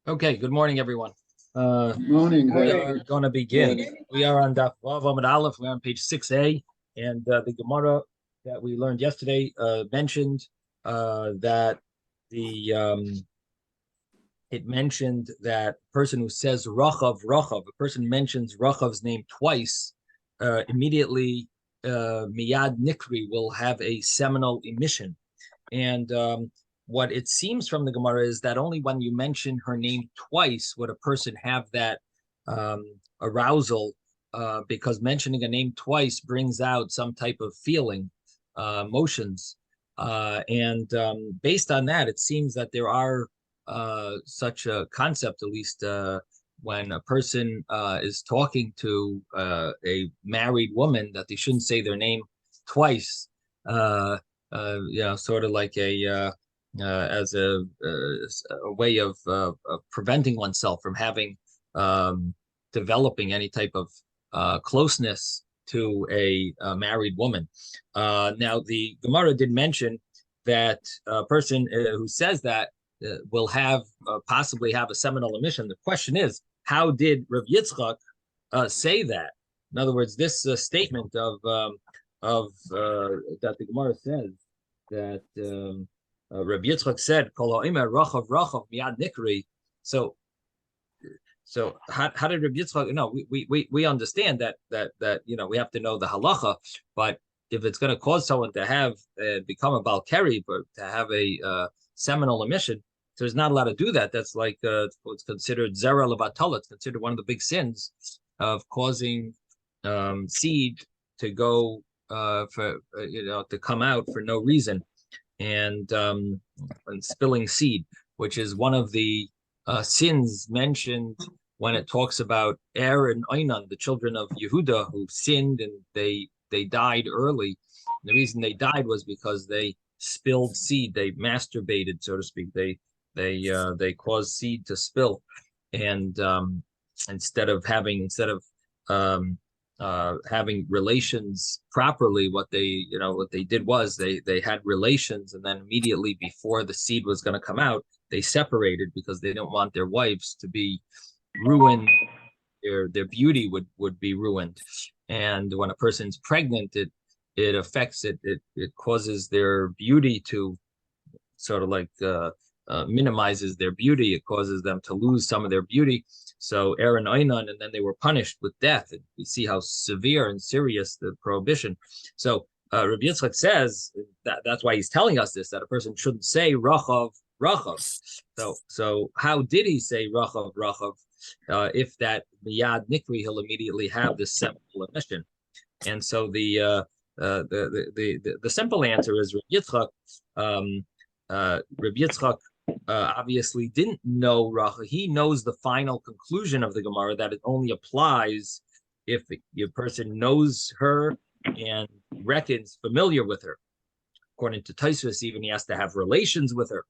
Okay, good morning, everyone. Morning. We are going to begin. We are on Daf Vav Amud Aleph. We're on page 6a, and the Gemara that we learned yesterday mentioned that the it mentioned that person who says Rachav, a person mentions Rachav's name twice, immediately Miyad Nikri will have a seminal emission. And what it seems from the Gemara is that only when you mention her name twice would a person have that arousal, because mentioning a name twice brings out some type of feeling, emotions. And based on that, it seems that there are such a concept, at least when a person is talking to a married woman, that they shouldn't say their name twice. Sort of like as a way of preventing oneself from having developing any type of closeness to a married woman. Now, the Gemara did mention that a person who says that will have possibly have a seminal emission. The question is, how did Rav Yitzchok say that? In other words, this statement of that the Gemara says that Rabbi Yitzchok said, "Kol ha'omer rachav rachav miyad nikri." So how did Rabbi Yitzchok? No, we understand that we have to know the halacha, but if it's going to cause someone to have become a balkari, but to have a seminal emission, so there's not allowed to do that. That's like what's considered zera levatala. It's considered one of the big sins of causing seed to go to come out for no reason, and spilling seed, which is one of the sins mentioned when it talks about Er and Oinan, the children of Yehuda who sinned and they died early. The reason they died was because they spilled seed. They masturbated, so to speak. They caused seed to spill, and instead of having relations properly, what they did was they had relations, and then immediately before the seed was going to come out, they separated because they didn't want their wives to be ruined. Their beauty would be ruined, and when a person's pregnant, it affects it causes their beauty to sort of like minimizes their beauty. It causes them to lose some of their beauty. So Aaron Einan, and then they were punished with death. And we see how severe and serious the prohibition. So Rabbi Yitzchok says that's why he's telling us this, that a person shouldn't say Rachav, Rachav. So how did he say Rachav, Rachav? If that Miyad Nikri, he'll immediately have this seminal emission. And so the simple answer is Rabbi Yitzchok obviously didn't know Racha. He knows the final conclusion of the Gemara, that it only applies if your person knows her and reckons familiar with her. According to Tosfos, even he has to have relations with her.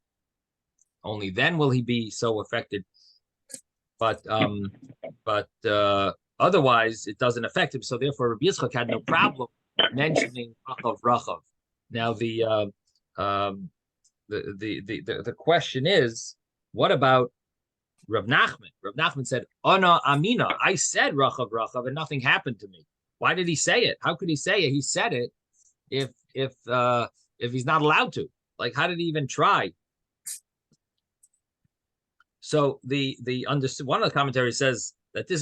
Only then will he be so affected. But otherwise, it doesn't affect him. So therefore, Rabbi Yitzchok had no problem mentioning Rachav. Now the question is, what about Rav Nachman? Rav Nachman said, "Ana Amina." I said Rachav, Rachav, and nothing happened to me. Why did he say it? How could he say it? He said it if he's not allowed to. Like, how did he even try? So one of the commentaries says that this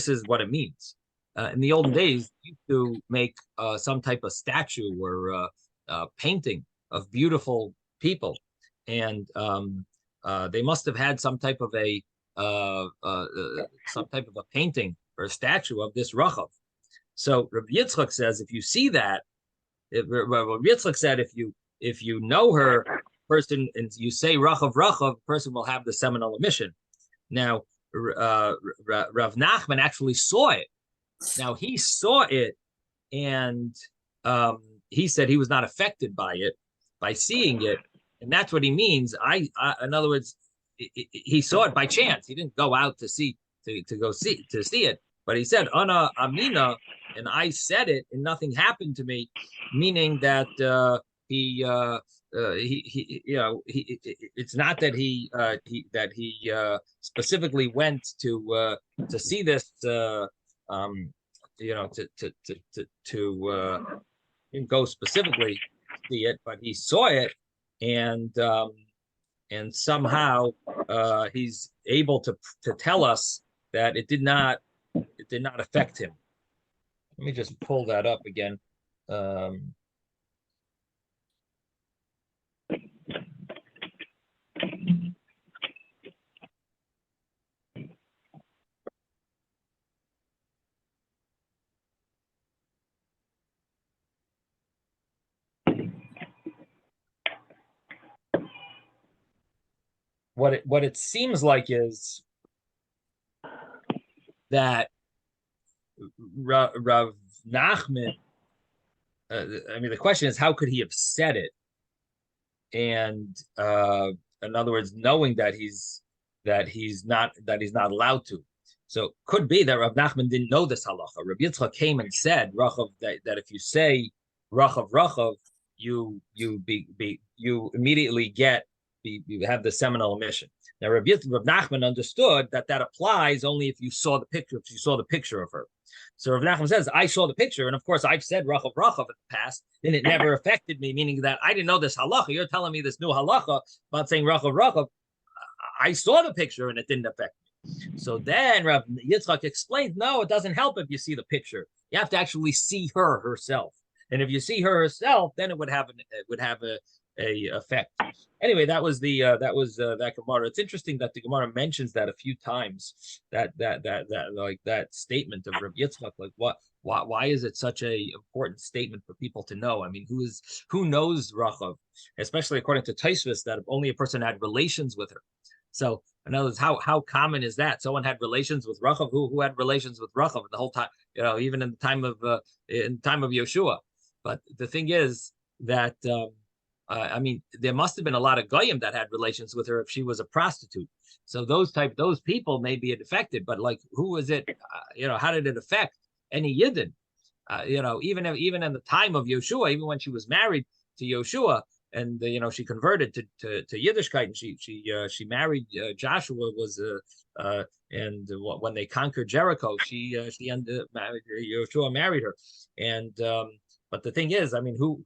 is what it means. In the olden days, you used to make some type of statue or painting of beautiful people, and they must have had some type of a painting or a statue of this Rachav. So Rabbi Yitzchok says, if you see that, Rabbi Yitzchok said, if you know her person and you say Rachav, Rachav, person will have the seminal emission. Now Rav Nachman actually saw it. Now he saw it, and he said he was not affected by it, by seeing it, and that's what he means. In other words, he saw it by chance. He didn't go out to see it, but he said Ana Amina, and I said it, and nothing happened to me, meaning that it's not that he specifically went to see this, um, to didn't go specifically to see it, but he saw it, and somehow he's able to tell us that it did not affect him. Let me just pull that up again. Um, what it seems like is that Rav Nachman. I mean, the question is, how could he have said it? And in other words, knowing that he's not allowed to. So could be that Rav Nachman didn't know this halacha. Rabbi Yitzchok came and said Rachav, that if you say Rachav, you immediately you have the seminal emission. Now Rav Nachman understood that applies only if you saw the picture of her. So Rav Nachman says, I saw the picture, and of course I've said Rachav in the past, and it never affected me, meaning that I didn't know this halacha. You're telling me this new halacha about saying Rachav. I saw the picture and it didn't affect me. So then Rav Yitzchok explained, no, it doesn't help if you see the picture. You have to actually see her herself. And if you see her herself, then it would have a effect. Anyway, that was that Gemara. It's interesting that the Gemara mentions that a few times. That like that statement of Rabbi Yitzchok. Like why is it such a important statement for people to know? I mean, who knows Rachav, especially according to Tosfos, that only a person had relations with her. So in other words, how common is that? Someone had relations with Rachav. Who had relations with Rachav the whole time? Even in the time of Yeshua. But the thing is that I mean, there must have been a lot of goyim that had relations with her if she was a prostitute. So those people may be affected. But like, who is it? How did it affect any yidden? Even in the time of Yeshua, even when she was married to Yeshua, and she converted to Yiddishkeit, and she married Joshua, and when they conquered Jericho, she married Yeshua, married her, and but the thing is, I mean, who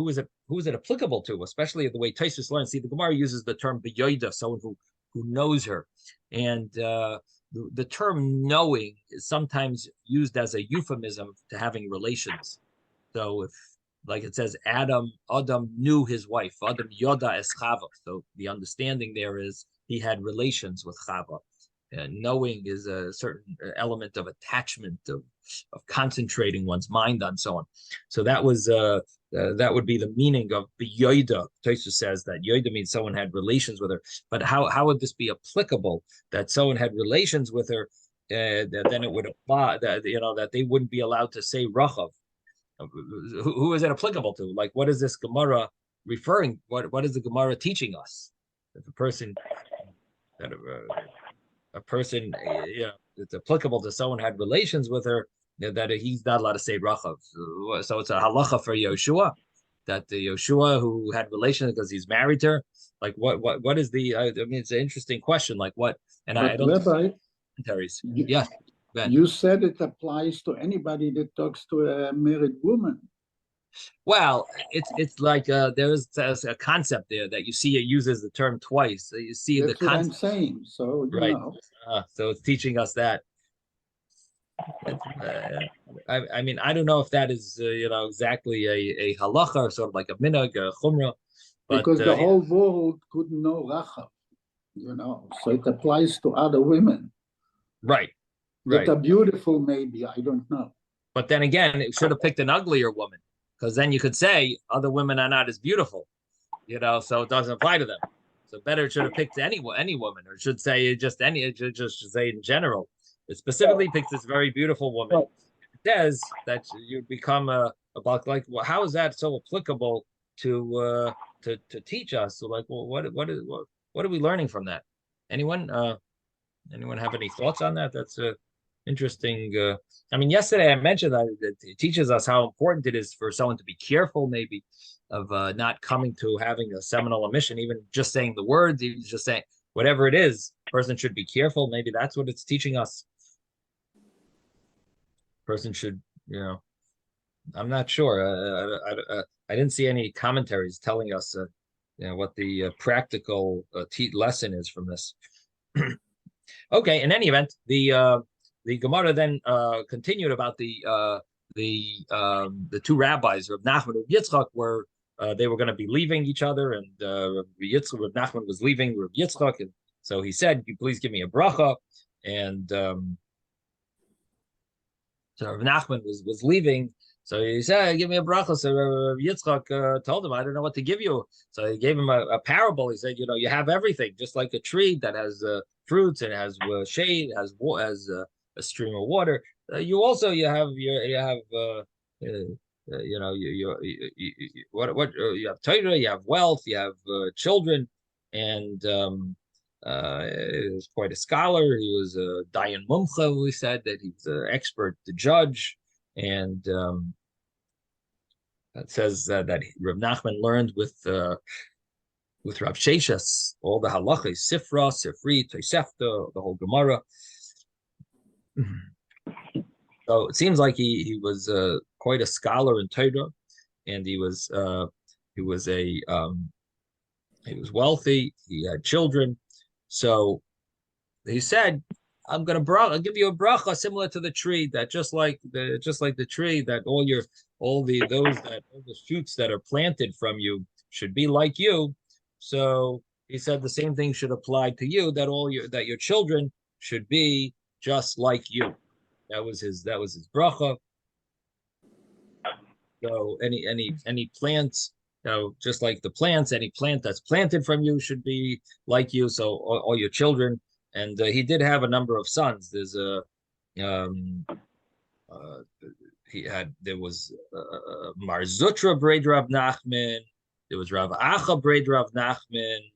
is it applicable to? Especially the way Tosfos learns. See, the Gemara uses the term b'yoda, someone who knows her, and the term knowing is sometimes used as a euphemism to having relations. So if, like it says, Adam knew his wife. Adam yoda es Chava. So the understanding there is he had relations with Chava. Knowing is a certain element of attachment, of concentrating one's mind on someone. So that would be the meaning of yoda. Tosfos says that yoda means someone had relations with her. But how would this be applicable? That someone had relations with her, then it would apply that they wouldn't be allowed to say Rachav. Who is it applicable to? Like, what is this Gemara referring? What is the Gemara teaching us? If a person, it's applicable to someone had relations with her, that he's not allowed to say Rachav. So it's a halacha for Yeshua, that the Yeshua who had relations because he's married to her. Like what is the? I mean, it's an interesting question. Like what? And but I don't. Rabbi, commentaries. Yeah. Ben. You said it applies to anybody that talks to a married woman. Well, it's like there's a concept there that you see it uses the term twice. So you see that's the concept. What I'm saying. So right. So it's teaching us that. I mean, I don't know if that is exactly a halacha or sort of like a minhag, a chumrah, because the whole world couldn't know Rachav, so it applies to other women. Right. That are beautiful, maybe, I don't know. But then again, it should have picked an uglier woman, because then you could say other women are not as beautiful, so it doesn't apply to them. So better it should have picked any woman, or should say just say in general. It specifically picks this very beautiful woman. Right. It says that you become about like, well, how is that so applicable to teach us? So like, well, what are we learning from that? Anyone have any thoughts on that? That's Interesting. I mean, yesterday I mentioned that it teaches us how important it is for someone to be careful, maybe, of not coming to having a seminal emission, even just saying the words, even just saying whatever it is, person should be careful. Maybe that's what it's teaching us. Person should, I'm not sure. I didn't see any commentaries telling us, what the practical lesson is from this. Okay. In any event, the Gemara then continued about the two rabbis, Reb Nachman and Yitzchok, were they were going to be leaving each other, and Reb Nachman was leaving Reb Yitzchok, and so he said, "Please give me a bracha," and so Reb Nachman was leaving. So he said, "Give me a bracha." So Yitzchok told him, "I don't know what to give you." So he gave him a parable. He said, "You have everything, just like a tree that has fruits and has shade, has a stream of water. You have you have Torah, you have wealth, you have children, and he was quite a scholar. He was a Dayan Mumcha. We said that he was an expert to judge, and it says that Reb Nachman learned with Rav Sheshas all the halachas, Sifra, Sifri, Tosefta, the whole Gemara. So it seems like he was quite a scholar in Torah, and he was wealthy. He had children, so he said, "I'm gonna I'll give you a bracha similar to the tree, that just like the tree, that all the shoots that are planted from you should be like you." So he said the same thing should apply to you, that your children should be just like you. That was his bracha. So any plants, just like the plants, any plant that's planted from you should be like you. So all your children, and he did have a number of sons. There's there was Marzutra Braid Rav Nachman. There was Rav Acha Braid Rav Nachman.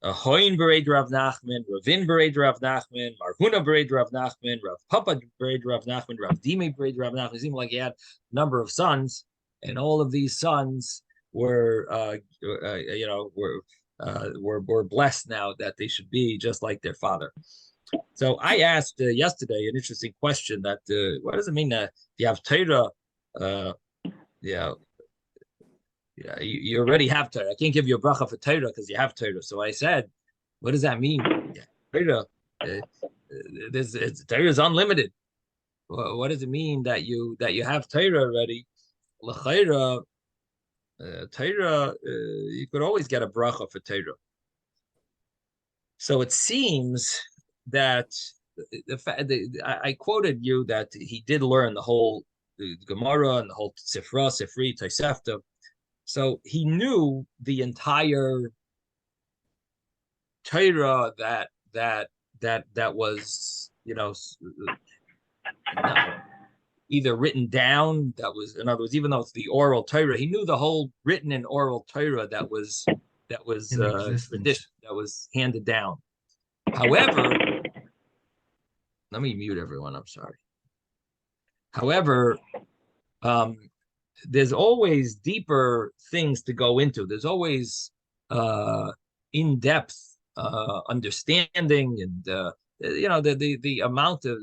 Hoin Bered Rav Nachman, Ravin Bered Rav Nachman, Marhuna Bered Rav Nachman, Rav Papa Bered Rav Nachman, Rav Dimi Bered Rav Nachman. It seemed like he had a number of sons, and all of these sons were blessed now that they should be just like their father. So I asked yesterday an interesting question, that what does it mean that you have Torah? You already have Torah. I can't give you a bracha for Torah because you have Torah. So I said, what does that mean? Torah, Torah is unlimited. What does it mean that you have Torah already? L'chayra, Torah, you could always get a bracha for Torah. So it seems that I quoted you that he did learn the whole Gemara and the whole Sifra, Sifri, Tosefta. So he knew the entire Torah that was, either written down. That was, in other words, even though it's the oral Torah, he knew the whole written and oral Torah that was tradition, that was handed down. However, let me mute everyone. I'm sorry. However, there's always deeper things to go into. There's always in-depth understanding, and the amount of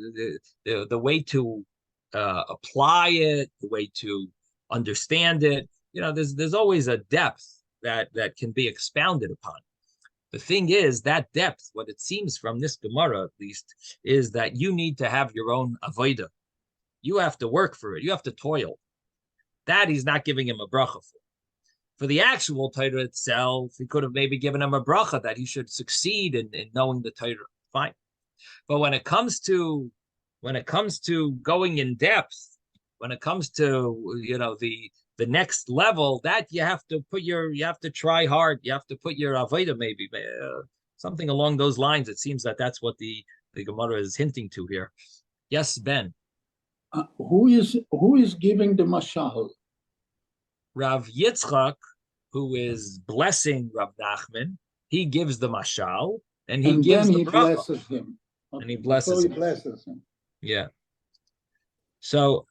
the way to apply it, the way to understand it. There's always a depth that can be expounded upon. The thing is, that depth, what it seems from this Gemara at least, is that you need to have your own avodah. You have to work for it. You have to toil. That he's not giving him a bracha for. For the actual Torah itself, he could have maybe given him a bracha that he should succeed in knowing the Torah. Fine. But when it comes to going in depth, when it comes to the next level, that you have to try hard. You have to put your avodah, maybe something along those lines. It seems that that's what the Gemara is hinting to here. Yes, Ben. Who is giving the mashal? Rav Yitzchok, who is blessing Rav Nachman, he gives the mashal, and he gives the bracha. Blesses him. And he blesses him. Yeah. So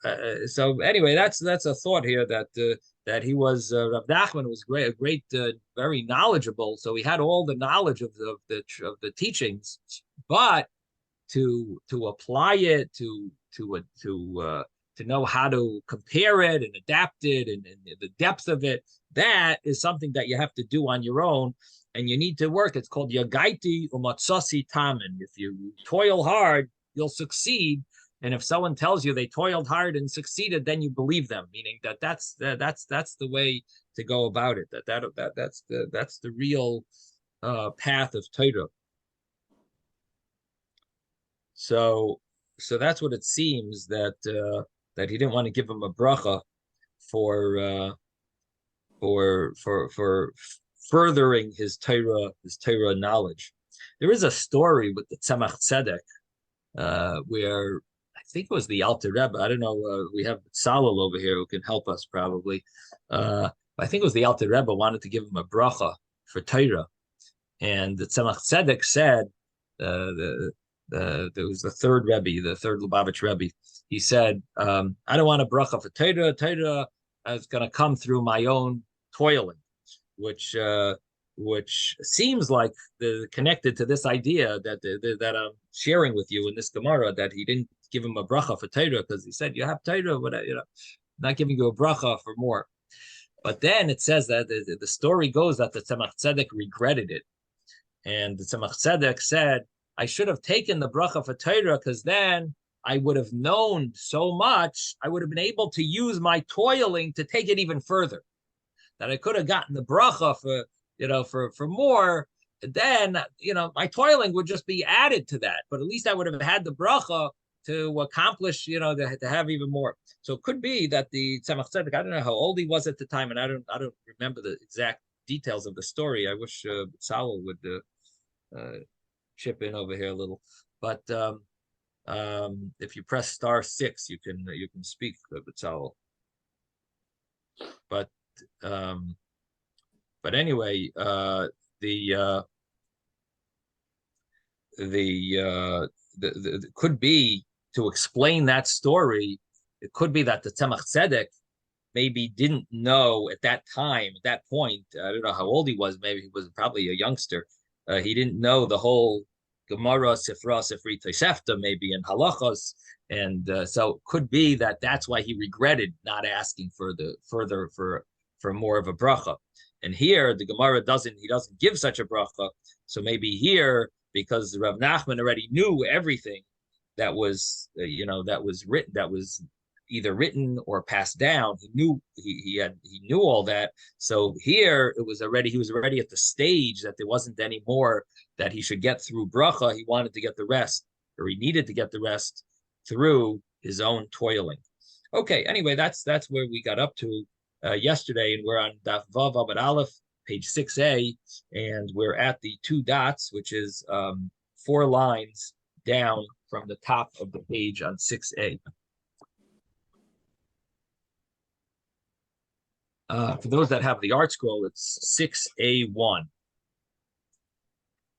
anyway, that's a thought here that he was Rav Nachman was a great, very knowledgeable. So he had all the knowledge of the teachings, but to apply it to know how to compare it and adapt it and the depth of it, that is something that you have to do on your own, and you need to work. It's called Yagaiti Umatsasi Tamen. If you toil hard, you'll succeed. And if someone tells you they toiled hard and succeeded, then you believe them, meaning that's the way to go about it. That's the real path of Torah. So that's what it seems, that that he didn't want to give him a bracha for furthering his Torah knowledge. There is a story with the Tzemach Tzedek where I think it was the Alter Rebbe. I don't know. We have Salal over here who can help us probably. I think it was the Alter Rebbe wanted to give him a bracha for Torah, and the Tzemach Tzedek said, there was the third Rebbe, the third Lubavitch Rebbe. He said, I don't want a bracha for Torah. Torah is going to come through my own toiling, which seems like connected to this idea that I'm sharing with you in this Gemara, that he didn't give him a bracha for Torah because he said, you have Torah, but not giving you a bracha for more. But then it says that the story goes that the Tzemach Tzedek regretted it. And the Tzemach Tzedek said, I should have taken the bracha for Torah, because then I would have known so much. I would have been able to use my toiling to take it even further. That I could have gotten the bracha for more. And then, my toiling would just be added to that. But at least I would have had the bracha to accomplish, to have even more. So it could be that the Tzemach Tzedek, I don't know how old he was at the time, and I don't remember the exact details of the story. I wish Salal would chip in over here a little, but if you press *6, you can speak, B'Tzalel. But anyway, the could be, to explain that story, it could be that the Tzemach Tzedek maybe didn't know at that time, at that point. I don't know how old he was. Maybe he was probably a youngster. He didn't know the whole Gemara, Sifri Tosefta, maybe in halachos, and so it could be that that's why he regretted not asking for more of a bracha. And here the Gemara doesn't give such a bracha. So maybe here, because Rav Nachman already knew everything that was written, that was either written or passed down. He knew all that. So here he was already at the stage that there wasn't any more that he should get through bracha. He wanted to get the rest, or he needed to get the rest through his own toiling. Okay, anyway, that's where we got up to yesterday, and we're on Daf Vav Amud Aleph, page 6a, and we're at the 2 dots, which is 4 lines down from the top of the page on 6a. For those that have the art scroll, it's 6a1.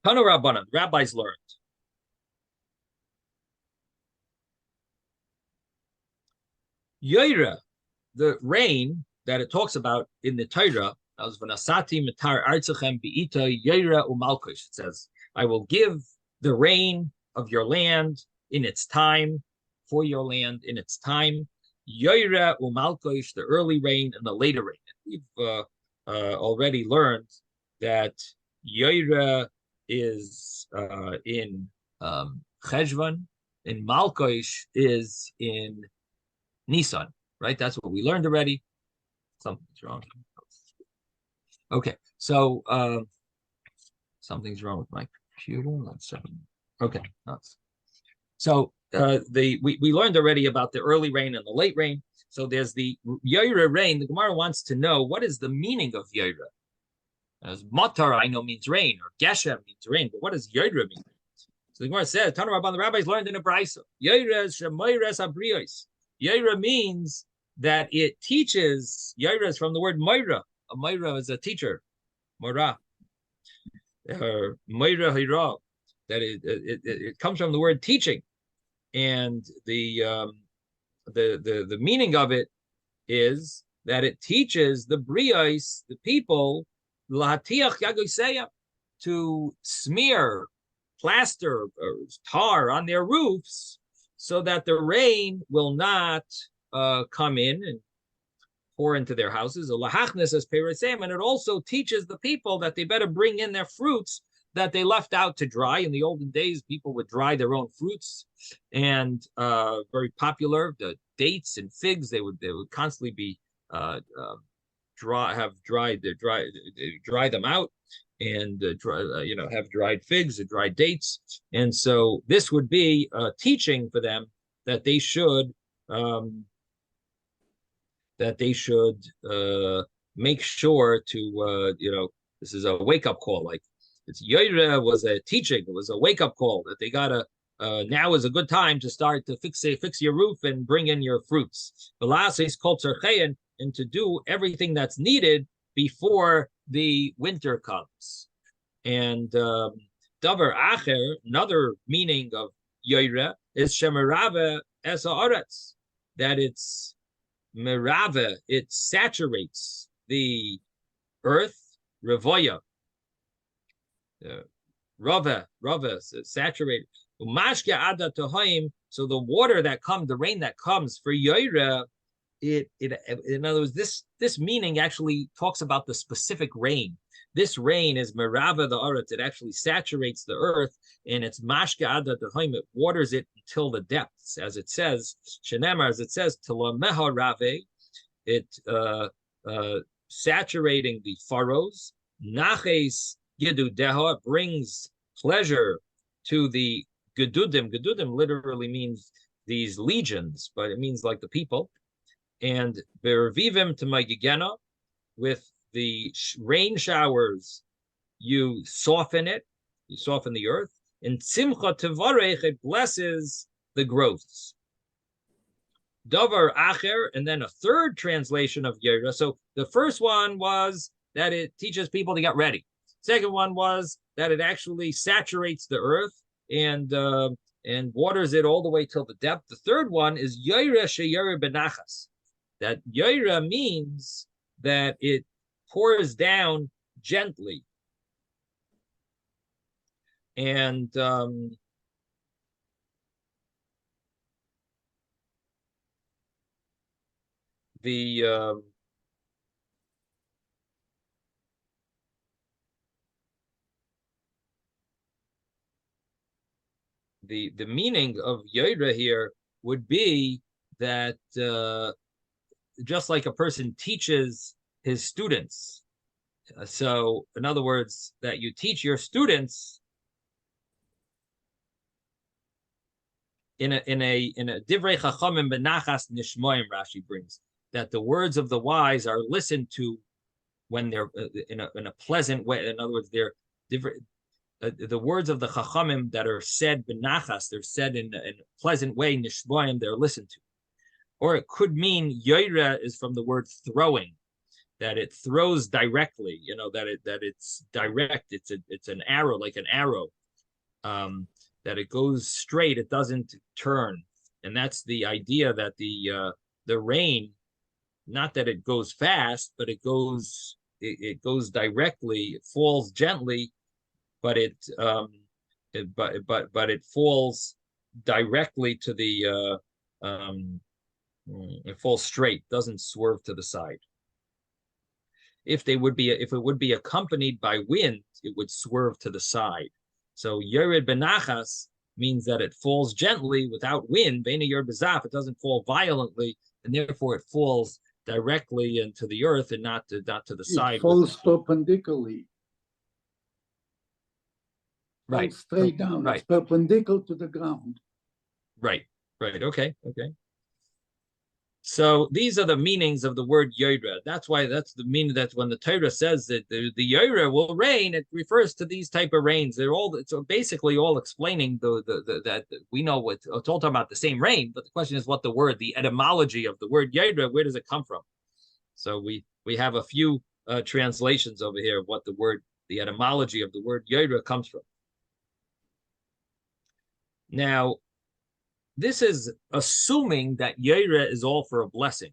Tanu Rabbanan, rabbis learned. Yoira, the rain that it talks about in the Torah, it says, I will give the rain of your land in its time, for your land in its time. Yoira umalkoish, the early rain and the later rain. We've already learned that Yoira is in Cheshvan, and Malkoish is in Nisan, right? That's what we learned already. Something's wrong. Okay, so something's wrong with my computer. Let's see. Okay, so we learned already about the early rain and the late rain. So there's the Yoira rain. The Gemara wants to know, what is the meaning of Yoira? As Matar, I know, means rain, or Geshem means rain, but what does Yoira mean? So the Gemara says, Tanu Rabban, the rabbis learned in a brayso, Yoira is shemoires abrios. Yoira means that it teaches. Yoira is from the word moira. A moira is a teacher, mora, moira hira. That it comes from the word teaching, and the the meaning of it is that it teaches the brios, the people, to smear plaster or tar on their roofs so that the rain will not come in and pour into their houses. And it also teaches the people that they better bring in their fruits that they left out to dry. In the olden days, people would dry their own fruits, and very popular, the dates and figs, they would constantly be dry them out, and have dried figs and dried dates. And so this would be a teaching for them that they should make sure to this is a wake-up call. Like, it's Yoira was a teaching, it was a wake-up call that they gotta now is a good time to start to fix your roof and bring in your fruits. And to do everything that's needed before the winter comes. And davar acher, another meaning of Yoira, is shemerave es haaretz, that it's merave, it saturates the earth, revoya, rava, saturated. Umashke ada tohaim, so the water that comes, the rain that comes for Yoira, it in other words, this meaning actually talks about the specific rain. This rain is merava the aretz. It actually saturates the earth, and it's mashke ada tohaim. It waters it until the depths, as it says. Shenemar, as it says, tilameha rave. It saturating the furrows. Naches gidu deha, brings pleasure to the gedudim. Gedudim literally means these legions, but it means like the people. And bervivim to magigena, with the rain showers, you soften it, you soften the earth. And simcha tevarech, it blesses the growths. Davar acher, and then a third translation of Yoira. So the first one was that it teaches people to get ready. Second one was that it actually saturates the earth and waters it all the way till the depth. The third one is Yoira sheyira benachas. That Yoira means that it pours down gently. And the meaning of Yoira here would be that just like a person teaches his students. So, in other words, that you teach your students in a divrei chachamim benachas nishmoim. Rashi brings that the words of the wise are listened to when they're in a pleasant way. In other words, they're different. The words of the chachamim that are said benachas, they're said in a pleasant way. Nishmoim, they're listened to. Or it could mean Yoira is from the word throwing, that it throws directly. That it's direct. It's an arrow, like an arrow. That it goes straight, it doesn't turn. And that's the idea that the rain, not that it goes fast, but it goes directly, it falls gently, but it falls directly to the it falls straight, doesn't swerve to the side. If it would be accompanied by wind, it would swerve to the side. So Yered Benachas means that it falls gently without wind. Beina Yered Bezaf, it doesn't fall violently, and therefore it falls directly into the earth and not to the side. It falls perpendicularly. Right. Falls straight down. Right. It's perpendicular to the ground. Right. Okay. So these are the meanings of the word Yoira. That's the meaning that when the Torah says that the Yoira will rain, it refers to these type of rains. It's basically all explaining that we know it's all talking about the same rain, but the question is what the etymology of the word Yoira, where does it come from? So we have a few translations over here of what the etymology of the word Yoira comes from. Now, this is assuming that Yaira is all for a blessing.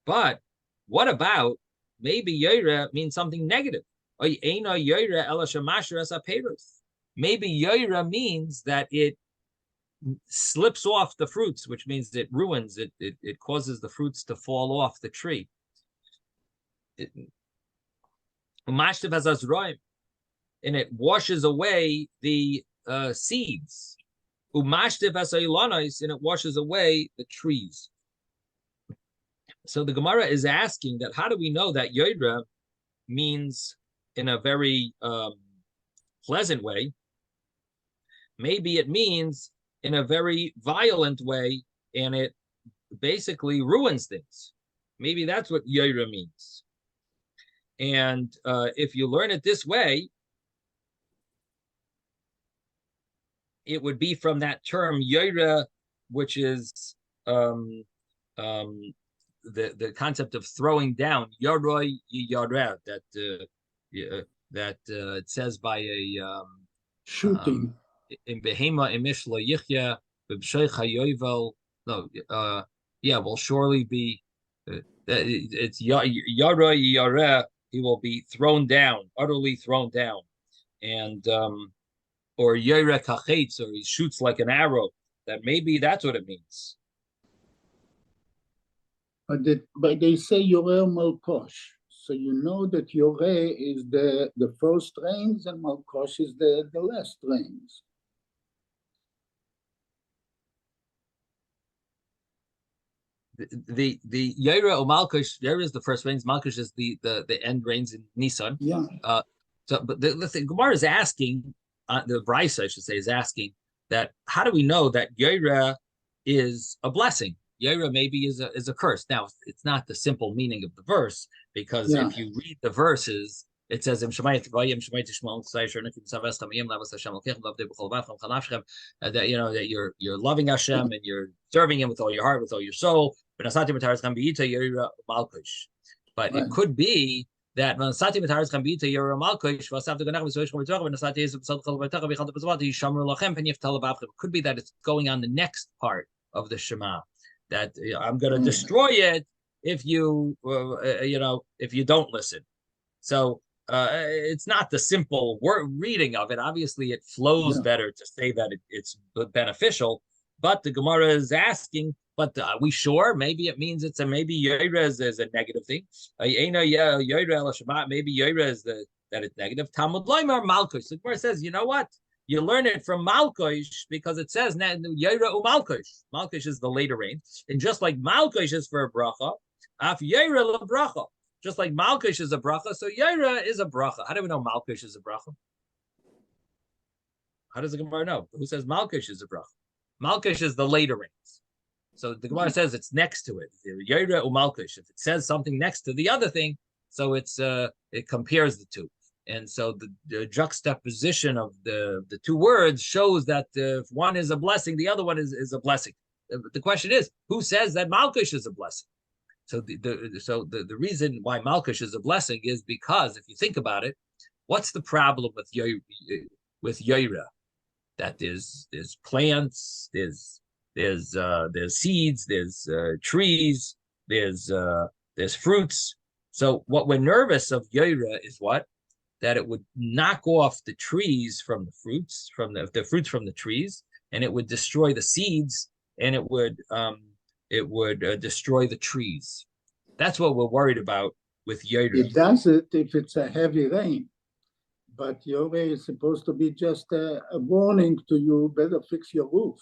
But what about maybe Yaira means something negative? Maybe Yaira means that it slips off the fruits, which means it ruins it. It causes the fruits to fall off the tree. And it washes away the seeds. And it washes away the trees. So the Gemara is asking that how do we know that Yoira means in a very pleasant way? Maybe it means in a very violent way, and it basically ruins things. Maybe that's what Yoira means. And if you learn it this way, it would be from that term Yoira, which is the concept of throwing down. Yoroi Yoreh, that it says by a shooting. In Behema Imish Lo Yichya B'Bshei Chayovel. No, will surely be. It's Yoroi Yoreh. He will be thrown down, utterly thrown down, and or Yoreh Kachetz, or he shoots like an arrow. That maybe that's what it means. But they say Yoreh Malkosh. So you know that Yoreh is the first rains and Malkosh is the last rains. The Yaira or Malkush, Yaira is the first rains, Malkush is the end rains in Nisan. Yeah. But the Gemara is asking, the Brisa, I should say, is asking that how do we know that Yaira is a blessing? Yaira maybe is a curse. Now, it's not the simple meaning of the verse, because if you read the verses, it says that you're loving Hashem and you're serving Him with all your heart, with all your soul. But it could be that could be that it's going on the next part of the Shema, that I'm going to destroy it if you if you don't listen. So it's not the simple reading of it. Obviously, it flows better to say that it's beneficial. But the Gemara is asking, but are we sure? Maybe it means maybe Yoira is a negative thing. Maybe Yoira is that it's negative. Talmud Loimar Malkush. The Gemara says, you know what? You learn it from Malkush because it says Yoira u Malkush. Malkush is the later rain, and just like Malkush is for a bracha, af Yoira la bracha. Just like Malkush is a bracha, so Yaira is a bracha. How do we know Malkush is a bracha? How does the Gemara know? Who says Malkush is a bracha? Malkush is the later rains. So the Gemara says it's next to it. Yaira or Malkush. If it says something next to the other thing, so it compares the two. And so the juxtaposition of the two words shows that if one is a blessing, the other one is a blessing. The question is, who says that Malkush is a blessing? So the reason why Malkush is a blessing is because if you think about it, what's the problem with Yoira? That there's plants, there's seeds, there's trees, there's fruits. So what we're nervous of Yoira is what? That it would knock off the trees from the fruits, from the fruits from the trees, and it would destroy the seeds, and it would destroy the trees. That's what we're worried about with Yoira. It does it if it's a heavy rain, but Yoira is supposed to be just a warning to you, better fix your roof.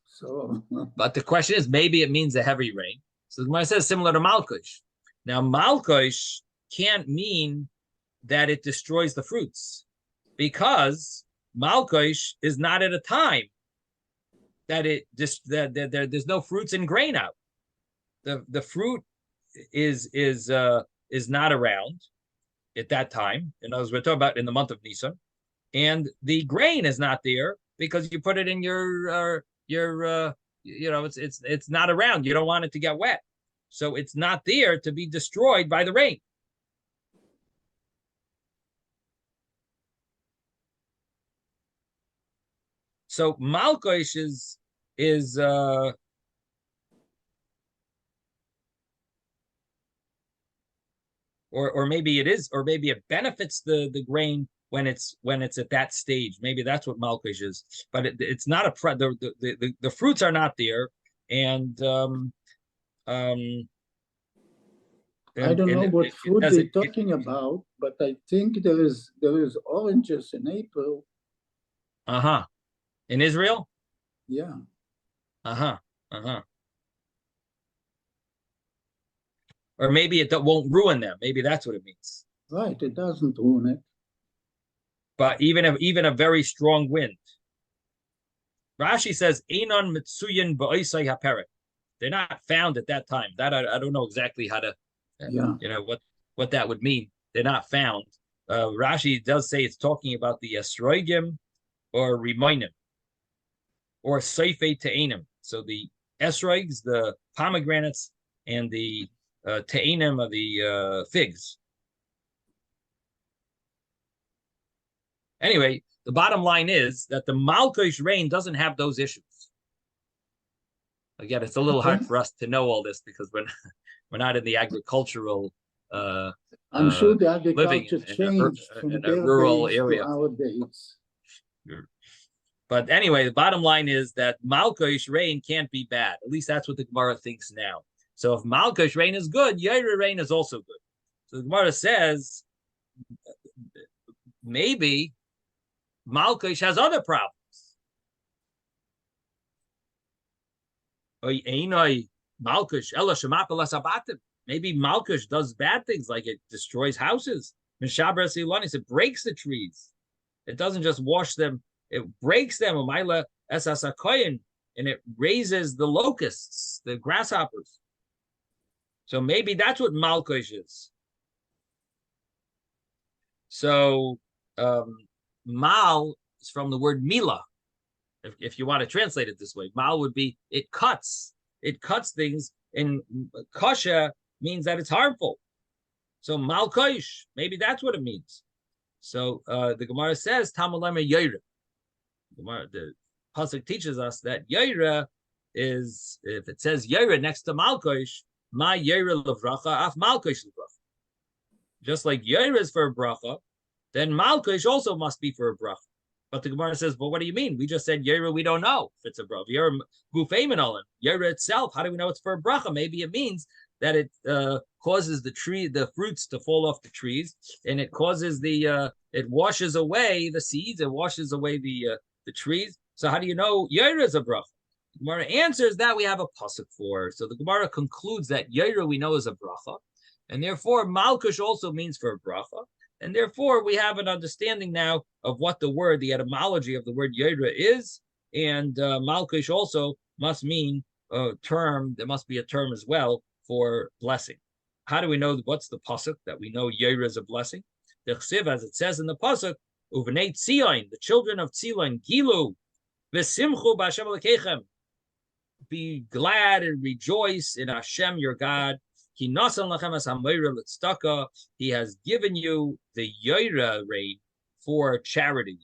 So, but the question is, maybe it means a heavy rain. So the Gemara says similar to Malkush. Now Malkush can't mean that it destroys the fruits, because Malkush is not at a time that there's no fruits and grain out. The fruit is not around at that time. And as we're talking about in the month of Nisan, and the grain is not there because you put it in your it's not around. You don't want it to get wet, so it's not there to be destroyed by the rain. So Malkush is is or maybe it is, or maybe it benefits the grain when it's at that stage. Maybe that's what malkish is, but it's not the fruits are not there, and um I don't know what fruit does they're talking about, but I think there is oranges in April. In Israel. Yeah. Or maybe it won't ruin them. Maybe that's what it means. Right, it doesn't ruin it. But even a very strong wind. Rashi says, "Einon mitsuyin ba'isai haperet." They're not found at that time. That I don't know exactly how to, what that would mean. They're not found. Rashi does say it's talking about the esrogim or rimonim or seifei te'enim. So the esrogs, the pomegranates, and the te'enim are the figs. Anyway, the bottom line is that the Malkish rain doesn't have those issues. Again, it's a little hard for us to know all this because we're not in the agricultural. I'm sure the agriculture changed from a rural area to our days. But anyway, the bottom line is that Malkish rain can't be bad. At least that's what the Gemara thinks now. So if Malkish rain is good, Yaira rain is also good. So the Gemara says maybe Malkish has other problems. Maybe Malkish does bad things, like it destroys houses. It breaks the trees. It doesn't just wash them, it breaks them. And it raises the locusts, the grasshoppers. So maybe that's what Malkish is. So mal is from the word mila. If you want to translate it this way, mal would be it cuts things, and kasha means that it's harmful. So malkoish, maybe that's what it means. So the Gemara says Tamalema Yaira. The pasuk teaches us that Yaira is, if it says Yaira next to malkoish, ma Yaira levracha af malkoish levracha. Just like Yaira is for a bracha, then malkoish also must be for a bracha. But the Gemara says, but what do you mean? We just said Yaira, we don't know if it's a bracha. Yaira itself, how do we know it's for a bracha? Maybe it means that it causes the fruits to fall off the trees, and it causes it washes away the seeds, it washes away the trees. So how do you know Yaira is a bracha? The Gemara answers that we have a pasuk for. So the Gemara concludes that Yaira we know is a bracha, and therefore Malkush also means for a bracha. And therefore, we have an understanding now of what the etymology of the word Yaira is. And Malkish also must mean a term. There must be a term as well for blessing. How do we know what's the pasuk that we know Yaira is a blessing? The chsiv, as it says in the pasuk, Uvnei Tzion, the children of Tzion, Gilu, v'simchu b'Hashem Elokechem. Be glad and rejoice in Hashem your God. He has given you the Yaira rain for charity.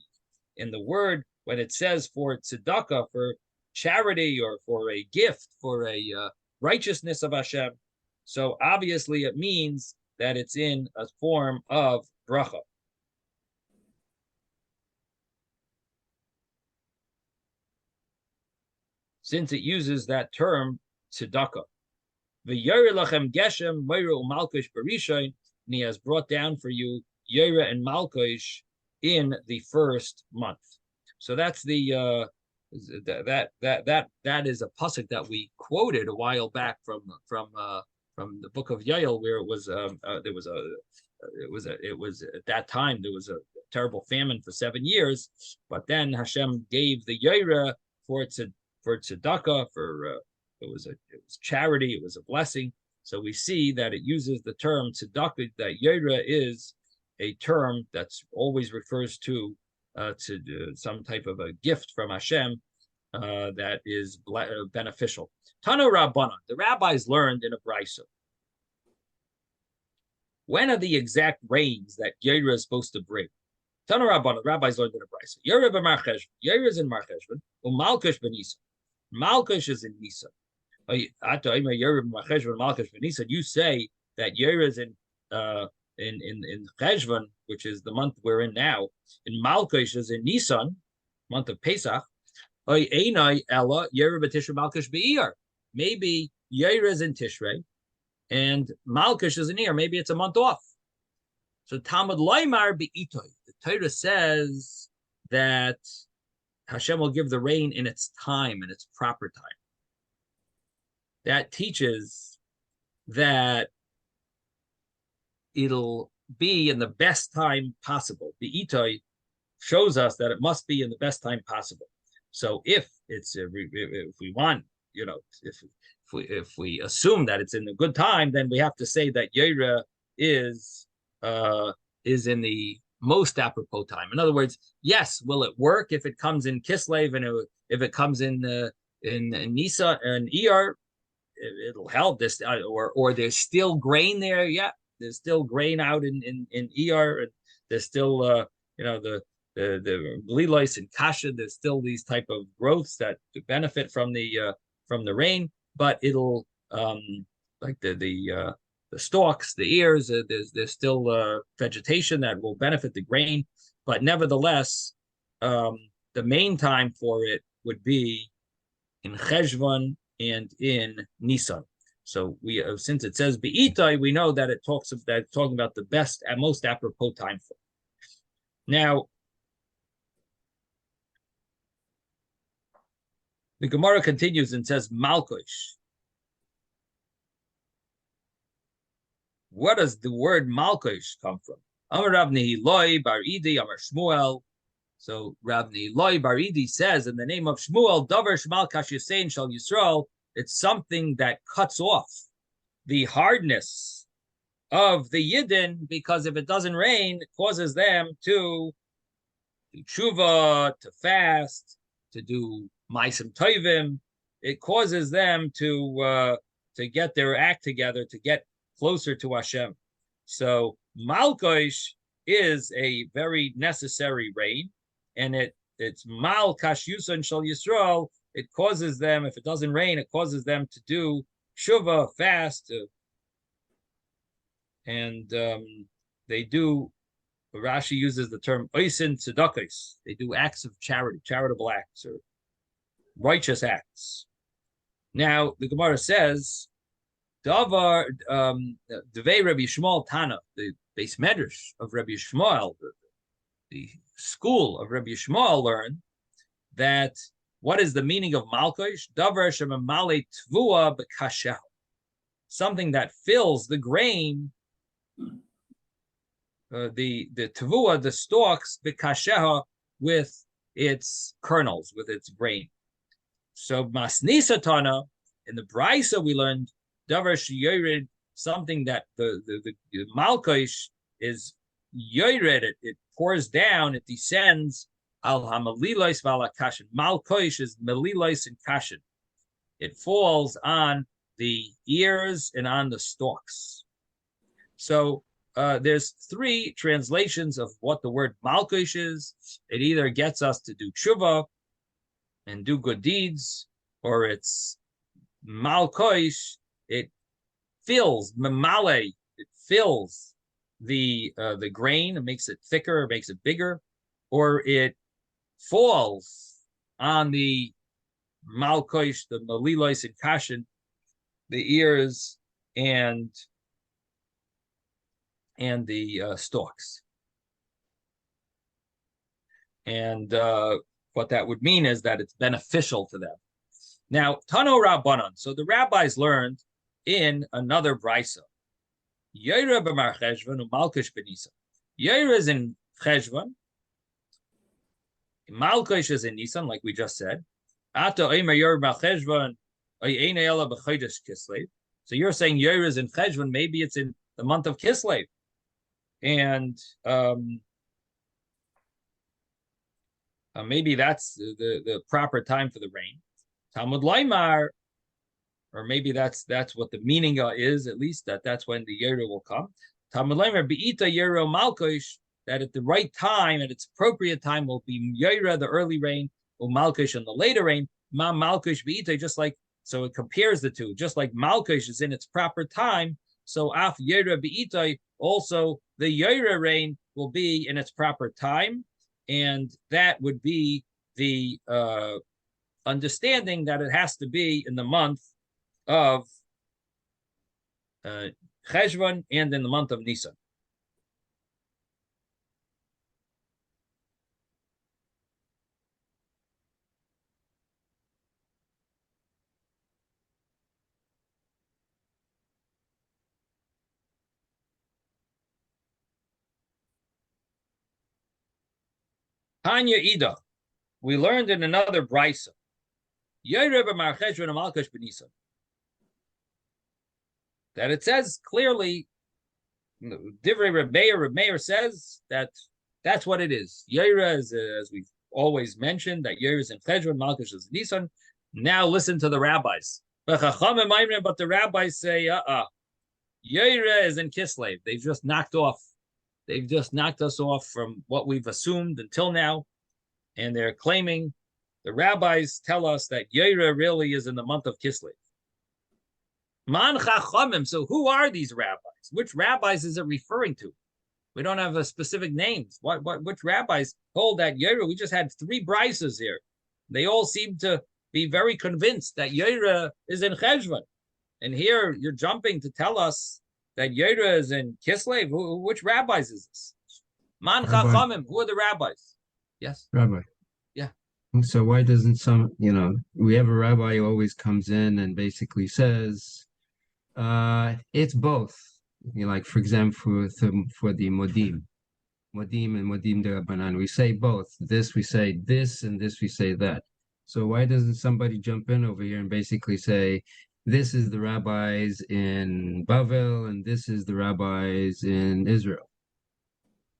In the word, when it says for tzedakah, for charity or for a gift, for a righteousness of Hashem, so obviously it means that it's in a form of bracha. Since it uses that term tzedakah. And he has brought down for you Yaira and Malkish in the first month. So that's that is a pasuk that we quoted a while back from the book of Yael, where it was at that time there was a terrible famine for 7 years, but then Hashem gave the Yaira for tzedakah, it was charity, it was a blessing. So we see that it uses the term tzedakah, that Yaira is a term that's always refers to some type of a gift from Hashem that is beneficial. Tanu Rabbana, the rabbis learned in a brisa. When are the exact rains that Yaira is supposed to bring? Tanu Rabbana, the rabbis learned in a brisa. Yaira b'Marcheshvan, Yaira is in Marcheshvan, u'Malkish b'Nisan. Malkush is in Nisan. You say that Yeira is in Cheshvan, which is the month we're in now, and Malkush is in Nisan, month of Pesach. Maybe Yeira is in Tishrei, and Malkush is in Iyar. Maybe it's a month off. So Talmud Loimar Be'itoy. The Torah says that Hashem will give the rain in its time, in its proper time. That teaches that it'll be in the best time possible. The Itoi shows us that it must be in the best time possible. So if we want, if we assume that it's in a good time, then we have to say that Yeira is in the most apropos time. In other words, yes, will it work if it comes in Kislev and if it comes in Nisa and Iyar? It'll help this, or there's still grain there. Yeah, there's still grain out in Iyar. There's still the Levi and Kasha. There's still these type of growths that benefit from the rain, but it'll like the stalks, the ears. There's still vegetation that will benefit the grain, but nevertheless, the main time for it would be in Cheshvan and in Nisan. So we since it says Be'itai, we know that it's talking about the best and most apropos time for it. Now, the Gemara continues and says Malkush. Where does the word Malkush come from? Amar Rav Nehiloi Bar Idi Amar Shmuel. So Rav Nehiloi Bar Idi says in the name of Shmuel, Davar Shmal Kash Yasein Shal Yisrael. It's something that cuts off the hardness of the Yidden, because if it doesn't rain, it causes them to do tshuva, to fast, to do ma'asim tovim. It causes them to get their act together, to get closer to Hashem. So Malkosh is a very necessary rain, and it's Mal Kash Yusan Shal Yisrael. It causes them, if it doesn't rain, it causes them to do tshuva, fast, and they do. Rashi uses the term oisin tzedakos. They do acts of charity, charitable acts, or righteous acts. Now the Gemara says, Davar Devei Rabbi Shmuel Tana, the base medrash of Rabbi Shmuel, the school of Rabbi Shmuel learned that. What is the meaning of Malkosh? Davar shemamale tvua b'kasheh. Something that fills the grain, the tvua, the stalks, b'kasheh, with its kernels, with its grain. So masnisa tana, in the Brisa we learned davar sheyored, something that the Malkosh is yored, it pours down, it descends. Al hamalilois vala kashin. Malkosh is melilois and kashin. It falls on the ears and on the stalks. So there's three translations of what the word malkosh is. It either gets us to do tshuva and do good deeds, or it's malkosh. It fills mamale. It fills the grain. It makes it thicker. It makes it bigger, or it falls on the malkosh, the malilois and kashin, the ears and the stalks. And what that would mean is that it's beneficial to them. Now, Tano Rabbanan, so the rabbis learned in another brisa, Yeira b'Marcheshvan u'Malkush b'Nisan. Yeira is in Cheshvan, Malkush is in Nisan, like we just said. So you're saying Yeira is in Cheshvan, maybe it's in the month of Kislev. And maybe that's the proper time for the rain. Talmud Laimar, or maybe that's what the meaning is, at least that's when the Yeira will come. Talmud Laimar, Be'ita Yeira Malkush, that at the right time, at its appropriate time, will be Yeira, the early rain, or Malkush, and the later rain. ma malkush beitay, just like, so it compares the two, just like malkush is in its proper time, so af yera beitay, also the yera rain will be in its proper time, and that would be the understanding that it has to be in the month of Cheshvan and in the month of Nisan. Tanya Ida, we learned in another brisa, that it says clearly, Divrei Reb Meir says that that's what it is. Yaira is, as we've always mentioned, that Yaira is in Cheshvan, Malkush is Nisan. Now listen to the rabbis. But the rabbis say, Yaira is in Kislev. They've just knocked us off from what we've assumed until now. And they're claiming, the rabbis tell us that Yaira really is in the month of Kislev. Man Chachamim. So who are these rabbis? Which rabbis is it referring to? We don't have a specific names. Which rabbis hold that Yaira? We just had 3 brises here. They all seem to be very convinced that Yaira is in Cheshvan. And here you're jumping to tell us that Yaira is in Kislev. Which rabbis is this? Man Chachamim. Who are the rabbis? Yes. Rabbi. Yeah. So why doesn't we have a rabbi who always comes in and basically says, it's both. Like, for example, for the Modim and Modim de Rabbanan, we say both. This we say this, and this we say that. So why doesn't somebody jump in over here and basically say, this is the rabbis in Bavel, and this is the rabbis in Israel?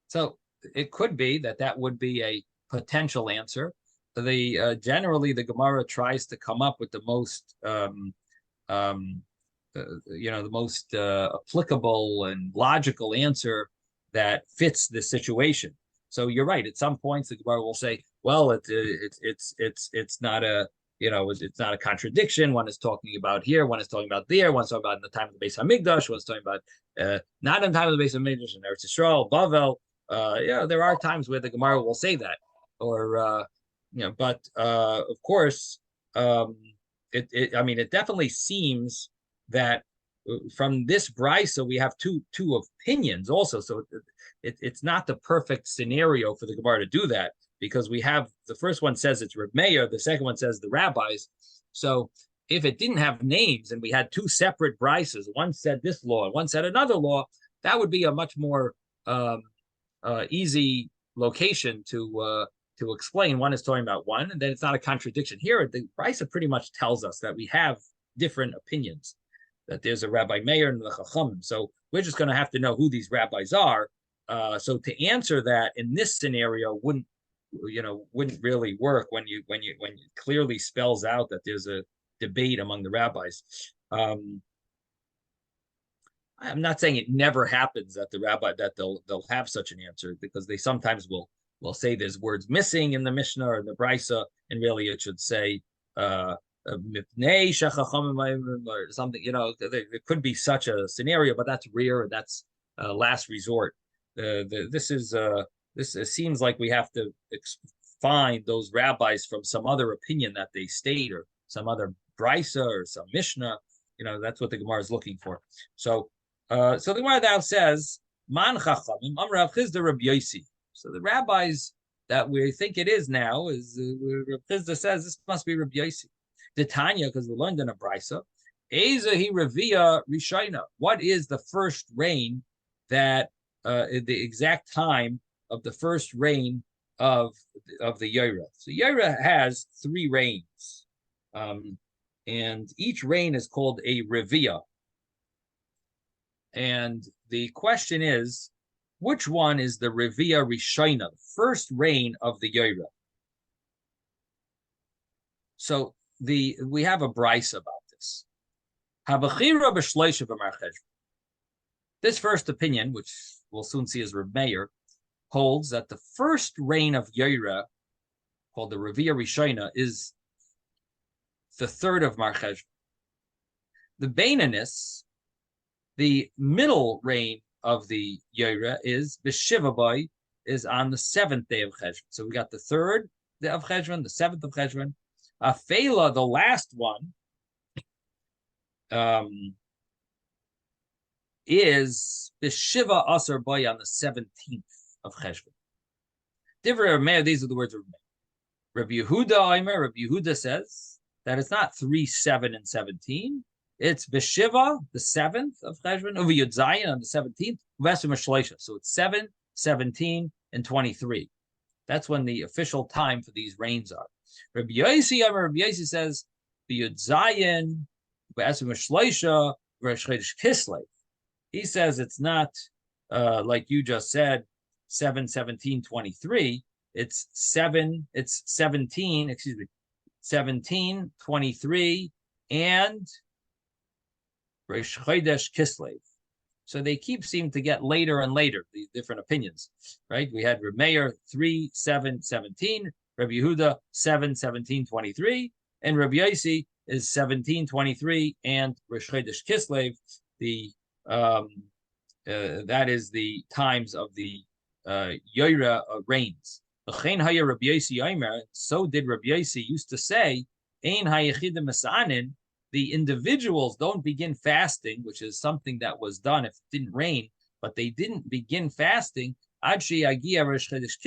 So it could be that would be a potential answer. Generally the Gemara tries to come up with the most the most applicable and logical answer that fits the situation. So you're right. At some points, the Gemara will say, "Well, it's not a it's not a contradiction. One is talking about here, one is talking about there, one's talking about in the time of the Beis Hamikdash, one's talking about not in the time of the Beis Hamikdash in Eretz Yisrael, Bavel." There are times where the Gemara will say that, or but of course, it definitely seems that from this brisa we have two opinions also. So it's not the perfect scenario for the Gemara to do that, because we have the first one says it's Reb Meir, the second one says the rabbis. So if it didn't have names and we had 2 separate brisas, one said this law and one said another law, that would be a much more easy location to explain. One is talking about one, and then it's not a contradiction. Here, the brisa pretty much tells us that we have different opinions, that there's a Rabbi Meir and the Chachamim. So we're just going to have to know who these rabbis are. So to answer that in this scenario wouldn't really work when you clearly spells out that there's a debate among the rabbis. I'm not saying it never happens that they'll have such an answer, because they sometimes will say there's words missing in the Mishnah or the Brisa, and really it should say mipnei shachachamim or something. There could be such a scenario, but that's rare, and that's last resort. This seems like we have to find those rabbis from some other opinion that they state, or some other Brisa or some Mishnah. That's what the Gemara is looking for. So the Gemara now says, Man Chachamim Amrav Chizda Rabbi Yosi. So the rabbis that we think it is now is Rabbi Chizda says this must be Rabbi Yosi. The Tanya, because we learned in a Brisa, Eza hi Revia Rishayna. What is the first rain that the exact time of the first rain of the Yaira? So Yaira has 3 rains, and each rain is called a Revia. And the question is, which one is the Revia Rishayna, the first rain of the Yaira? So we have a brisa about this. Habachira b'shleisha b'Marcheshvan. This first opinion, which we'll soon see as Reb Meir, holds that the first rain of Yaira, called the Revia Rishayna, is the third of Marcheshvan. The Beinanis, the middle reign of the Yoira, is B'Shiva is on the 7th day of Cheshvan. So we got the 3rd day of Cheshvan, the 7th of Cheshvan. Afela, the last one, is B'Shiva Asar Boy on the 17th of Cheshvan. Divrei Rameir, these are the words of Rameir. Rabbi Yehuda Aimer, Rabbi Yehuda says that it's not 3, 7, and 17. It's B'Shiva, the 7th of Cheshvan, Uvi Yud Zayin on the 17th, Uvesu Meshleisha. So it's 7, 17, and 23. That's when the official time for these reigns are. Rabbi Yosi says, Yud Zayin, Uvesu Meshleisha, Rosh Chodesh Kislev. He says it's not like you just said, 7, 17, 23. It's 17, 23, and Rosh Chodesh Kislev. So they seem to get later and later, the different opinions, right? We had Rameir 3, 7, 17, Rabbi Yehuda 7, 17, 23, and Rabbi Yosi is 17, 23, and Rosh Chodesh Kislev. That is the times of the Yoira reigns. So did Rabbi Yosi used to say, Ein hayechidim mesanin, the individuals don't begin fasting, which is something that was done if it didn't rain, but they didn't begin fasting until Rosh Chodesh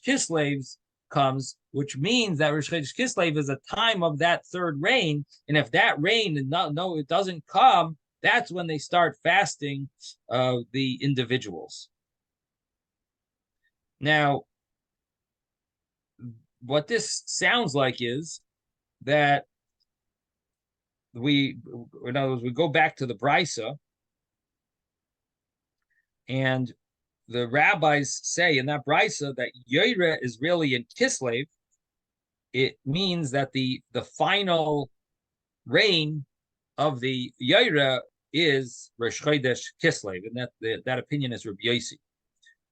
Kislev comes, which means that Rosh Chodesh Kislev is a time of that third rain, and if that rain it doesn't come, that's when they start fasting the individuals. Now, what this sounds like is that in other words, we go back to the Brisa, and the rabbis say in that Brisa that Yoira is really in Kislev. It means that the final reign of the Yoira is Rosh Chodesh Kislev, and that opinion is Rabbi Yosi.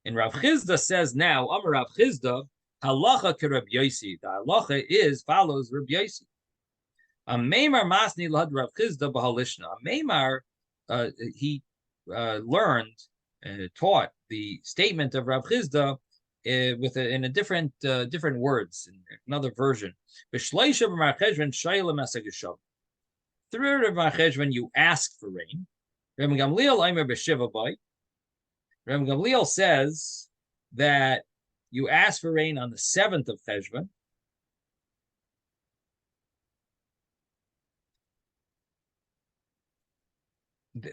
And Rav Chizda says now, Amar Rav Chizda, halacha ke Rabbi Yosi. The halacha follows Rabbi Yosi. A Meimar Masni Lad Rav Chizda b'Halishna. A Meimar, he learned and taught the statement of Rav Chizda in a different words, in another version. B'Shleisha b'Marcheshvan shaylem esageshav. Through Rav Marcheshvan, you ask for rain. Reb Gamliel Aimer b'Shiva Bay. Reb Gamliel says that you ask for rain on the 7th of Cheshvan.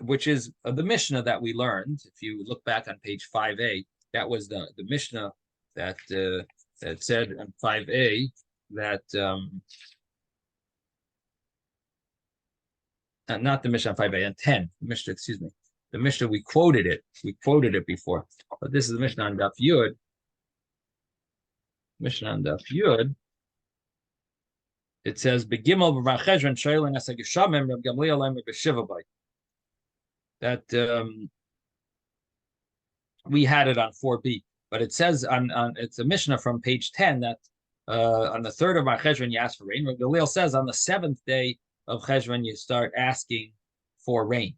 Which is the Mishnah that we learned. If you look back on page 5a, that was the Mishnah that said on 5a that not the Mishnah on 5a, on 10. The Mishnah, excuse me. The Mishnah, we quoted it before, but this is the Mishnah on Daf Yud. Mishnah on Daf Yud. It says, "Begimel b'Marcheshvan shoylin asagishamim Reb Gamliel Aimer b'Shiva Bay." That we had it on 4b, but it says on it's a Mishnah from page 10 that on the 3rd of Marcheshvan you ask for rain. Reb Gamliel says on the 7th day of Cheshvan you start asking for rain.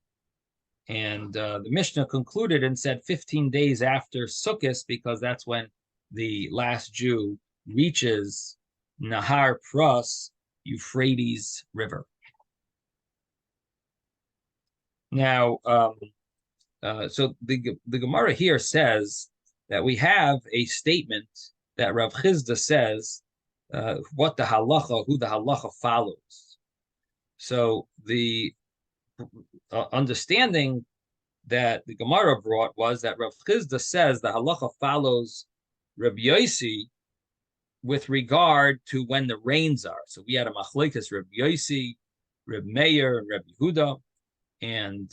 And the Mishnah concluded and said 15 days after Sukkot, because that's when the last Jew reaches Nahar Pras, Euphrates River. Now, so the Gemara here says that we have a statement that Rav Chizda says who the halacha follows. So the understanding that the Gemara brought was that Rav Chizda says the halacha follows Rabbi Yosi with regard to when the rains are. So we had a machlekes Rabbi Yosi, Reb Meir, and Rabbi Yehuda, and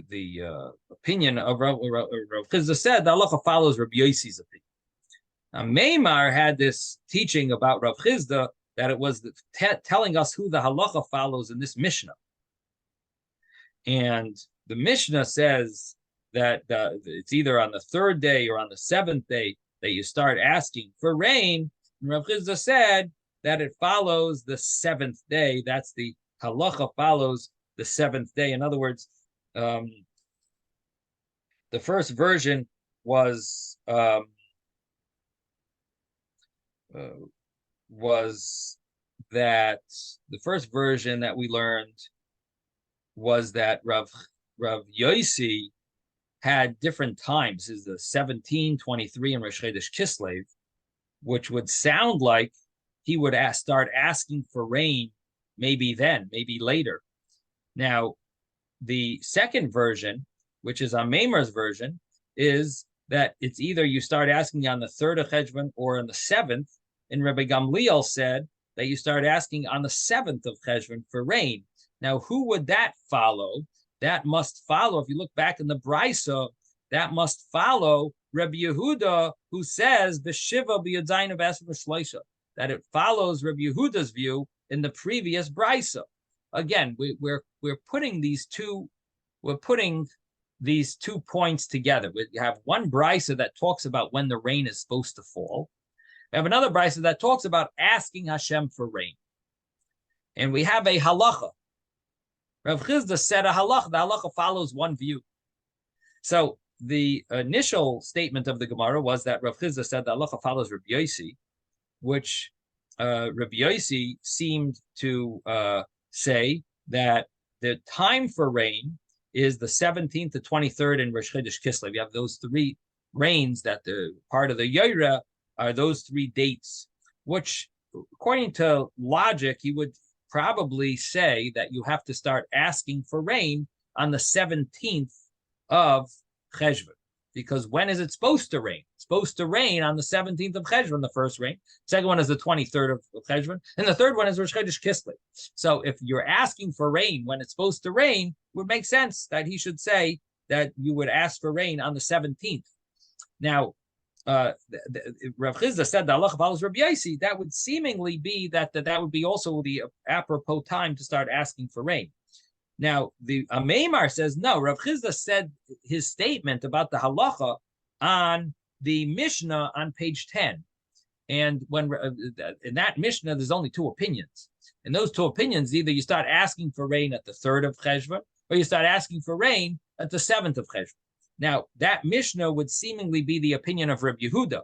the opinion of Rav Chizda said the halacha follows Rabbi Yosi's opinion. Now, Meimar had this teaching about Rav Chizda that it was telling us who the halacha follows in this Mishnah. And the Mishnah says that it's either on the 3rd day or on the 7th day that you start asking for rain. And Rav Chisda said that it follows the seventh day. That's the halacha follows the seventh day. In other words, the first version was that the first version that we learned was that Rav Yossi had different times. Is the 17, 23, and Rosh Chodesh Kislev, which would sound like he would start asking for rain maybe then, maybe later. Now, the second version, which is Ameimar's version, is that it's either you start asking on the 3rd of Cheshvan or on the 7th, and Rabbi Gamliel said that you start asking on the 7th of Cheshvan for rain. Now, who would that follow? That must follow, if you look back in the Brisa, that must follow Rabbi Yehuda, who says B'Shiva b'Yadayin of Esrei Shloisha, that it follows Rabbi Yehuda's view in the previous Brisa. Again, we're putting these two points together. We have one Brisa that talks about when the rain is supposed to fall. We have another Brisa that talks about asking Hashem for rain. And we have a halacha. Rav Chisda said a halacha. The halacha follows one view. So the initial statement of the Gemara was that Rav Chisda said the halacha follows Rabbi Yossi, which Rabbi Yossi seemed to say that the time for rain is the 17th to 23rd in Rosh Chodesh Kislev. You have those three rains that the part of the Yoira are those three dates, which, according to logic, you would probably say that you have to start asking for rain on the 17th of Cheshvan. Because when is it supposed to rain? It's supposed to rain on the 17th of Cheshvan, the first rain. Second one is the 23rd of Cheshvan. And the third one is Rosh Chodesh Kislev. So if you're asking for rain when it's supposed to rain, it would make sense that he should say that you would ask for rain on the 17th. Now, Rav Chisda said that Allah follows Rabbi Yossi. That would seemingly be that would be also the apropos time to start asking for rain. Now, the Ameimar says, no, Rav Chisda said his statement about the halacha on the Mishnah on page 10. And when in that Mishnah, there's only two opinions. And those two opinions, either you start asking for rain at the 3rd of Cheshvan, or you start asking for rain at the 7th of Cheshvan. Now, that Mishnah would seemingly be the opinion of Rabbi Yehuda,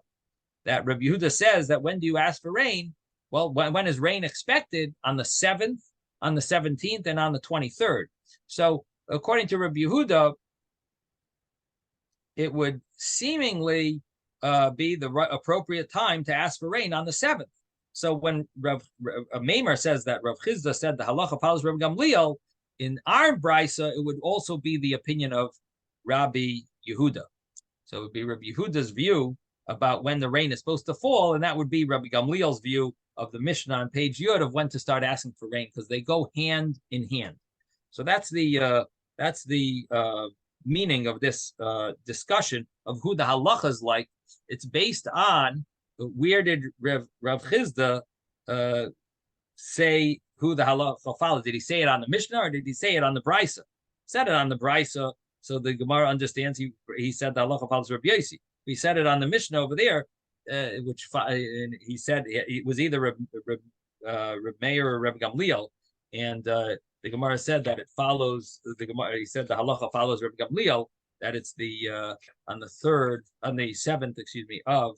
that Rabbi Yehuda says that when do you ask for rain? Well, when is rain expected? On the 7th, on the 17th, and on the 23rd. So, according to Rabbi Yehuda, it would seemingly be the appropriate time to ask for rain on the 7th. So, when Maimar says that Rav Chisda said the halacha follows Rabbi Gamliel, in our brisa, it would also be the opinion of Rabbi Yehuda. So it would be Rabbi Yehuda's view about when the rain is supposed to fall, and that would be Rabbi Gamliel's view of the Mishnah on page Yud of when to start asking for rain, because they go hand in hand. So that's the meaning of this discussion of who the halacha is like. It's based on where did Rav Chisda say who the halacha follows. Did he say it on the Mishnah or did he say it on the Brisa? He said it on the Brisa, so the Gemara understands he said the halacha follows Rabbi Yossi. He said it on the Mishnah over there, which he said it was either Reb Meir or Reb Gamliel, and the Gemara said that it follows the Gemara. He said the halacha follows Reb Gamliel, that it's the on the 7th, of.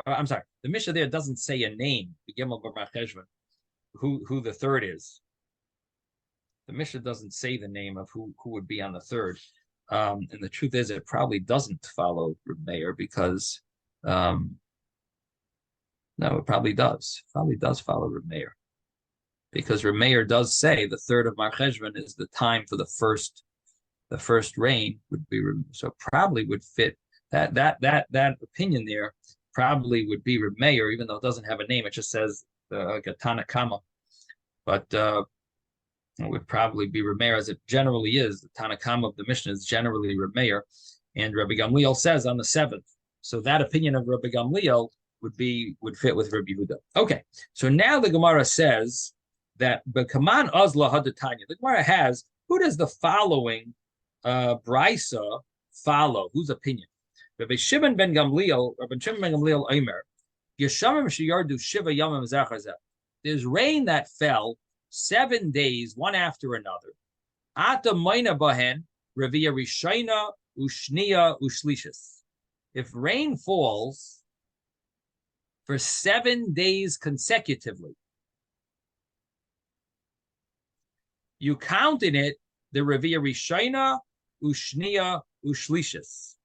I'm sorry, the Mishnah there doesn't say a name. Marcheshvan, who the third is. The Mishnah doesn't say the name of who would be on the 3rd. And the truth is, it probably doesn't follow Reb Meir because, no, it probably does. It probably does follow Reb Meir, because Reb Meir does say the 3rd of Marcheshvan is the time for the first rain would be, so probably would fit that opinion there. Probably would be Reb Meir, even though it doesn't have a name. It just says like a Tanakama, but. It would probably be Reb Meir, as it generally is. The Tanakama of the Mishnah is generally Reb Meir, and Rabbi Gamliel says on the 7th. So that opinion of Rabbi Gamliel would fit with Rabbi Yehuda. Okay, so now the Gemara says that B'kaman Ozla Hadatanya. The Gemara has, who does the following brisa follow? Whose opinion? Rabbi Shimon ben Gamliel, Omer, Yeshamim sheyardu shiva yamim zachar. There's rain that fell 7 days, one after another. Ata moina bahen revia rishayna ushniya ushlishis. If rain falls for 7 days consecutively, you count in it the revia rishayna ushniya ushlishis.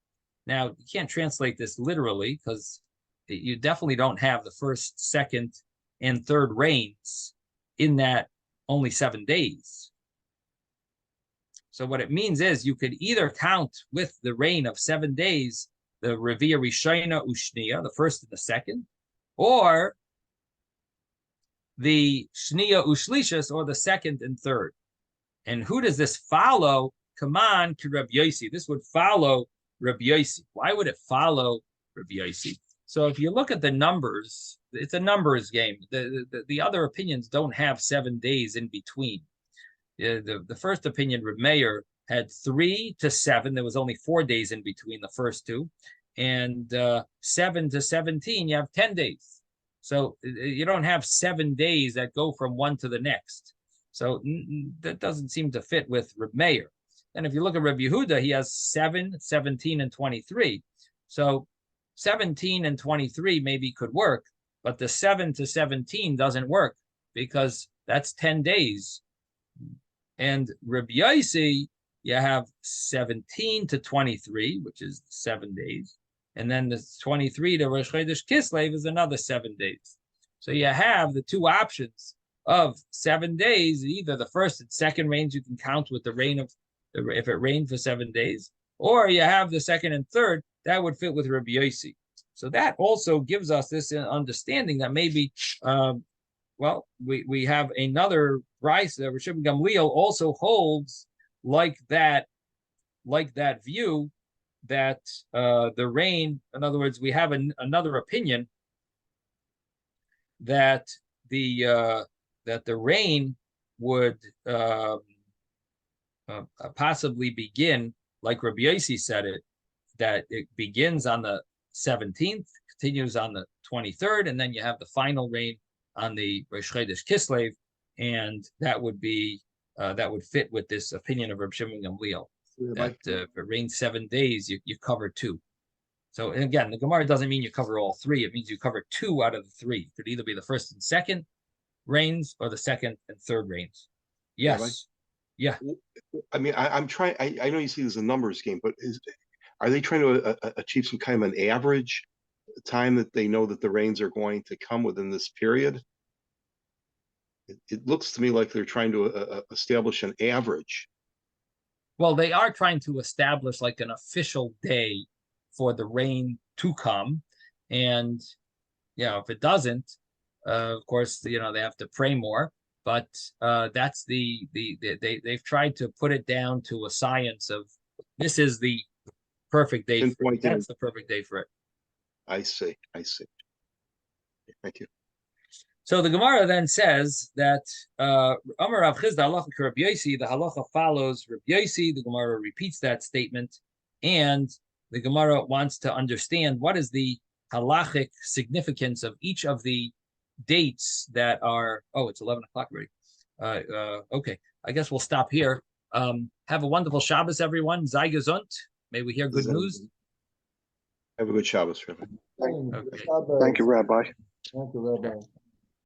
Now, you can't translate this literally because you definitely don't have the first, second, and third rains in that only 7 days. So what it means is you could either count with the rain of 7 days, the Revia Rishayna Ushniya, the first and the second, or the Shniya Ushlishas, or the second and third. And who does this follow? Kaman to Rabbi Yossi. This would follow Rabbi Yossi. Why would it follow Rabbi Yossi? So if you look at the numbers, it's a numbers game. The other opinions don't have 7 days in between. The first opinion, Reb Meir, had 3 to 7. There was only 4 days in between the first two. And 7 to 17, you have 10 days. So you don't have 7 days that go from one to the next. So that doesn't seem to fit with Reb Meir. And if you look at Reb Yehuda, he has 7, 17, and 23. So 17 and 23 maybe could work, but the 7 to 17 doesn't work because that's 10 days. And Reb Yossi, you have 17 to 23, which is 7 days. And then the 23 to Rosh Chodesh Kislev is another 7 days. So you have the two options of 7 days. Either the first and second rains you can count with the rain of, if it rained for 7 days, or you have the second and third, that would fit with Rabbi Yossi. So that also gives us this understanding that maybe, we have another price that Rav Gamliel also holds like that view that the rain, in other words, we have another opinion that the rain would possibly begin, like Rabbi Yossi said it, that it begins on the 17th, continues on the 23rd, and then you have the final rain on the Rosh Chodesh Kislev, and that would be that would fit with this opinion of Reb Shimon Gamliel that if it rains 7 days, you cover 2. So, and again, the Gemara doesn't mean you cover all 3; it means you cover 2 out of the 3. It could either be the first and second rains or the second and third rains. Yes. Yeah. I mean, I'm trying. I know you see this is a numbers game, but are they trying to achieve some kind of an average time that they know that the rains are going to come within this period? It looks to me like they're trying to establish an average. Well, they are trying to establish like an official day for the rain to come, and if it doesn't, of course, they have to pray more. But that's they've tried to put it down to a science of this is the perfect day for it. That's the perfect day for it. I see. Thank you. So the Gemara then says that Amar Rav Chizda halacha Rabbi Yossi, the halacha follows Rabbi Yossi. The Gemara repeats that statement, and the Gemara wants to understand what is the halachic significance of each of the dates that are. Oh, it's 11 o'clock already. Okay, I guess we'll stop here. Have a wonderful Shabbos, everyone. Sei gesund. May we hear good news. Have a good Shabbos, Rabbi. Thank you, Rabbi. Thank you, Rabbi.